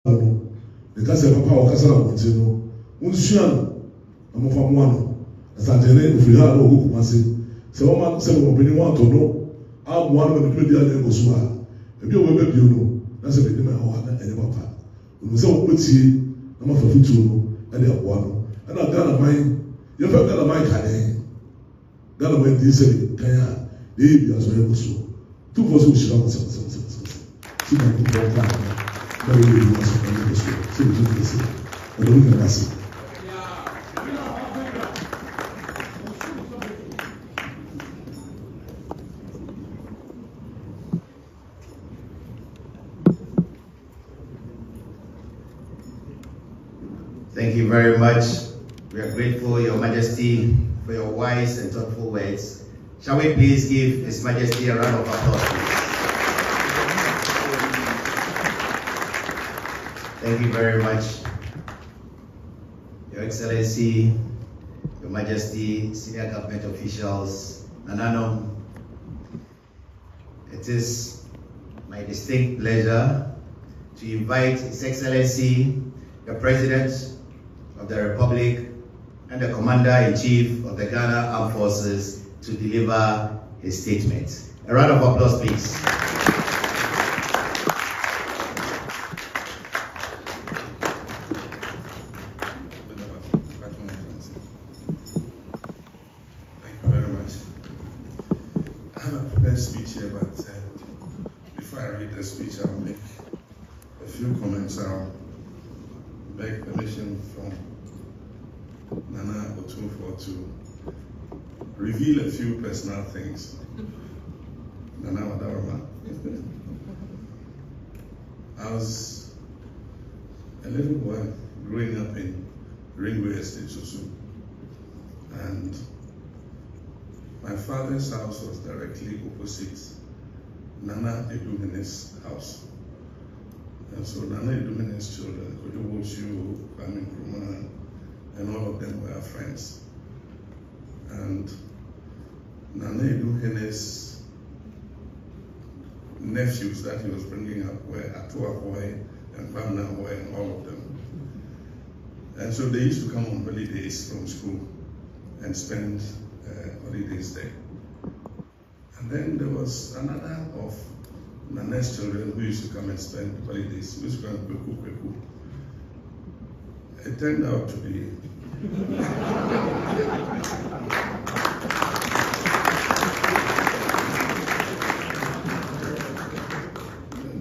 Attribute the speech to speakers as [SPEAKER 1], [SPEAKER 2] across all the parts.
[SPEAKER 1] the Casa Papa or Casa Montino, Monsiano, Amofamuano, Asantehene, if you had no hook, Massy, so one said, opening one to know, I'm one of the media and Gosua, and you will be, you know, that's a bit in my heart and your papa. When we say, what's he, I'm a Fatuno, and the one, and I've got a mind, you've got a mind, Ghana went this way, Kaya, the Abias were able to. Two for so she comes, she might be more time. Very good, you must have been so you can see. I don't even ask.
[SPEAKER 2] Thank you very much. We are grateful, Your Majesty, for your wise and thoughtful words. Shall we please give His Majesty a round of applause, please? Thank you very much. Your Excellency, Your Majesty, senior government officials, Nanano, it is my distinct pleasure to invite His Excellency, the President of the Republic and the Commander-in-Chief of the Ghana Armed Forces to deliver his statement. A round of applause, please.
[SPEAKER 3] Thank you very much. I have a prepared speech here, but before I read the speech, I'll make a few comments. I'll beg permission from Nana Otunfo to reveal a few personal things. Nana Wadarama. I was a little boy growing up in Ringway Estate, Susu, and my father's house was directly opposite Nana Eduhene's house. And so Nana Eduhene's children, Kojowochu, Kwame Nkrumah, and all of them were our friends. And Nana Eduhene's nephews that he was bringing up were Atua Boy and Kwamna Boy and all of them. And so they used to come on holidays from school and spend holidays there. And then there was another of Nana's children who used to come and spend holidays. We used to come and Kweku. It turned out to be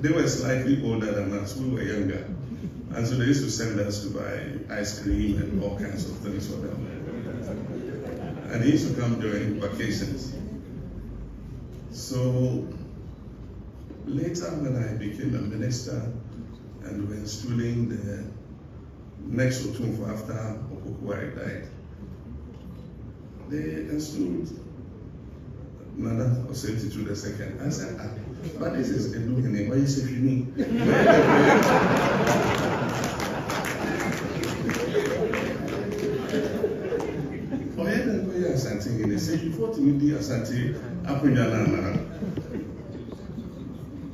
[SPEAKER 3] they were slightly older than us, we were younger. And so they used to send us to buy ice cream and all kinds of things for them. And they used to come during vacations. So later when I became a minister and we were installing the next Otunfo after Opokuwari died, they installed Nana Osentitu II. I said, but this is Eduhene, why is it you need? Oh, yeah, then go here, Asantehene. They said, you fought me, dear Asante, Apunyana.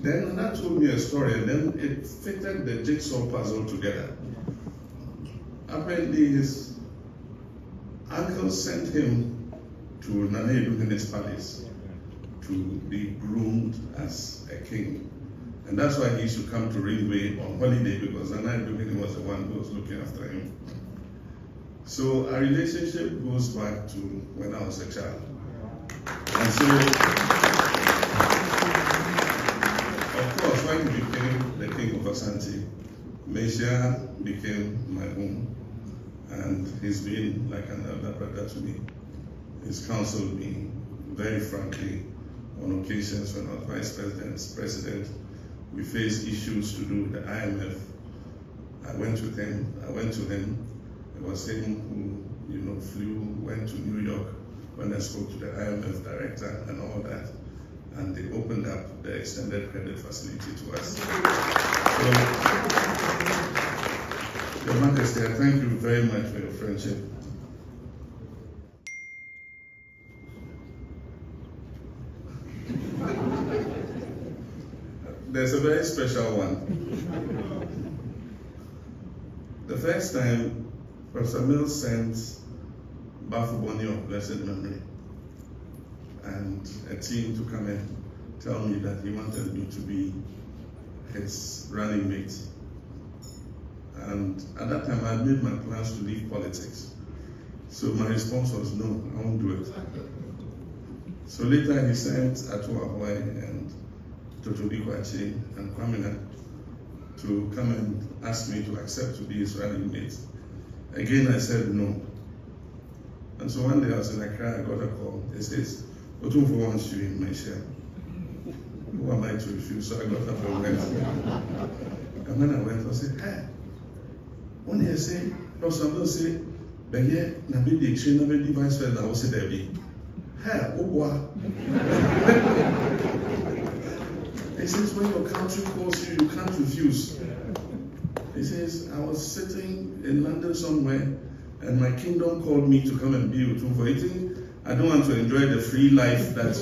[SPEAKER 3] Then Nana told me a story, and then it fitted the jigsaw puzzle together. Apparently, his uncle sent him to Nana Eduhene's palace to be groomed as a king. And that's why he used to come to Ringway on holiday, because Nana Eduhene was the one who was looking after him. So our relationship goes back to when I was a child. And so, of course, when he became the king of Asante, Mesia became my home. And he's been like an elder brother to me. He's counseled me very frankly on occasions when I was vice president. We faced issues to do with the IMF. I went to him. It was him who, went to New York when I spoke to the IMF director and all that. And they opened up the extended credit facility to us. So, Your Majesty, I thank you very much for your friendship. There's a very special one. The first time, Professor Mills sent Bafuboni of blessed memory and a team to come and tell me that he wanted me to be his running mate. And at that time, I had made my plans to leave politics. So my response was, no, I won't do it. So later he sent Atuahoi and Totobi Kwache and Kwamina to come and ask me to accept to be his running mate. Again, I said no. And so one day I was in Accra, I got a call. It says, Otumfo wants you in Malaysia. Who am I to refuse? So I got up and went. And when I went, I said, hey, when you say, no, some don't say, but yeah, na be the exchange, na be the vice president, I will say there be. Hey, oh, he says, when your country calls you, you can't refuse. He says, I was sitting in London somewhere, and my kingdom called me to come and be with Otumfo. He thinks I don't want to enjoy the free life that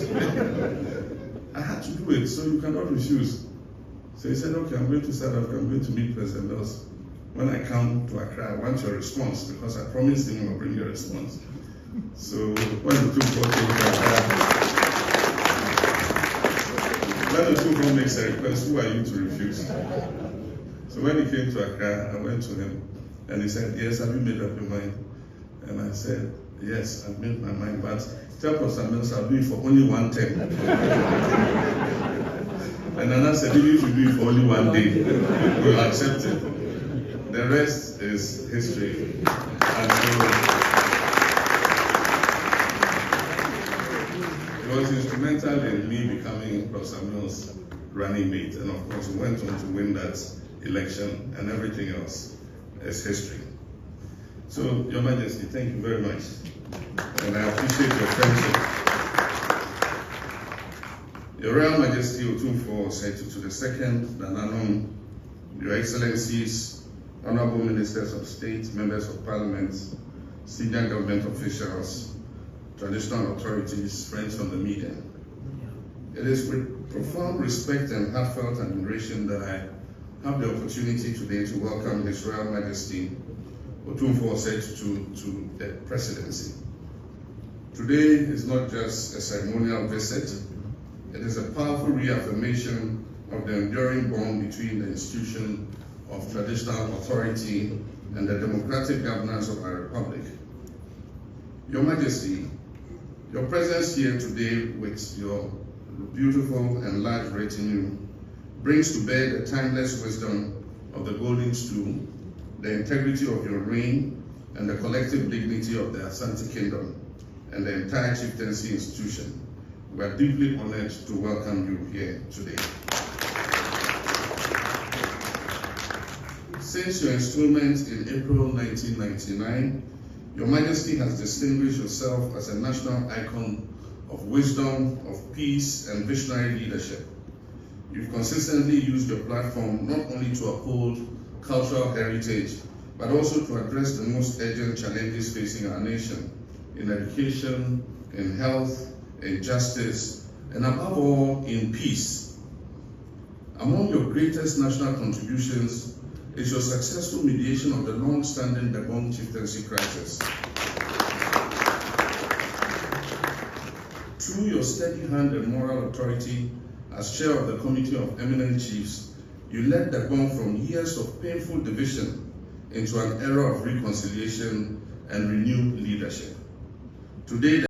[SPEAKER 3] I had to do it, so you cannot refuse. So he said, okay, I'm going to South Africa, I'm going to meet President Mills. When I come to Accra, I want your response, because I promised him I'll bring your response. So when Otumfo came to Accra, when Otumfo makes a request, who are you to refuse? So when he came to Accra, I went to him, and he said, yes, have you made up your mind? And I said, yes, I've made my mind, but tell Professor Mills I'll do it for only 1 term. And Nana said, even if you do it for only 1 day, we'll accept it. The rest is history. And so, it was instrumental in me becoming Professor Mills' running mate. And of course, we went on to win that election, and everything else is history. So, Your Majesty, thank you very much. And I appreciate your friendship. Your Royal Majesty Otumfo Osei to the second Nananom, Your Excellencies, Honorable Ministers of State, Members of Parliament, senior government officials, traditional authorities, friends from the media. It is with profound respect and heartfelt admiration that I have the opportunity today to welcome His Royal Majesty Otumfo Osei to the presidency. Today is not just a ceremonial visit, it is a powerful reaffirmation of the enduring bond between the institution of traditional authority and the democratic governance of our republic. Your Majesty, your presence here today with your beautiful and large retinue brings to bear the timeless wisdom of the golden stool, the integrity of your reign, and the collective dignity of the Asante Kingdom and the entire chieftaincy institution. We are deeply honored to welcome you here today. Since your installment in April 1999, Your Majesty has distinguished yourself as a national icon of wisdom, of peace, and visionary leadership. You've consistently used your platform not only to uphold cultural heritage, but also to address the most urgent challenges facing our nation in education, in health, in justice, and above all, in peace. Among your greatest national contributions is your successful mediation of the long-standing Dagong chieftaincy crisis. Through your steady hand and moral authority as chair of the Committee of Eminent Chiefs, you led Dagong from years of painful division into an era of reconciliation and renewed leadership. Today,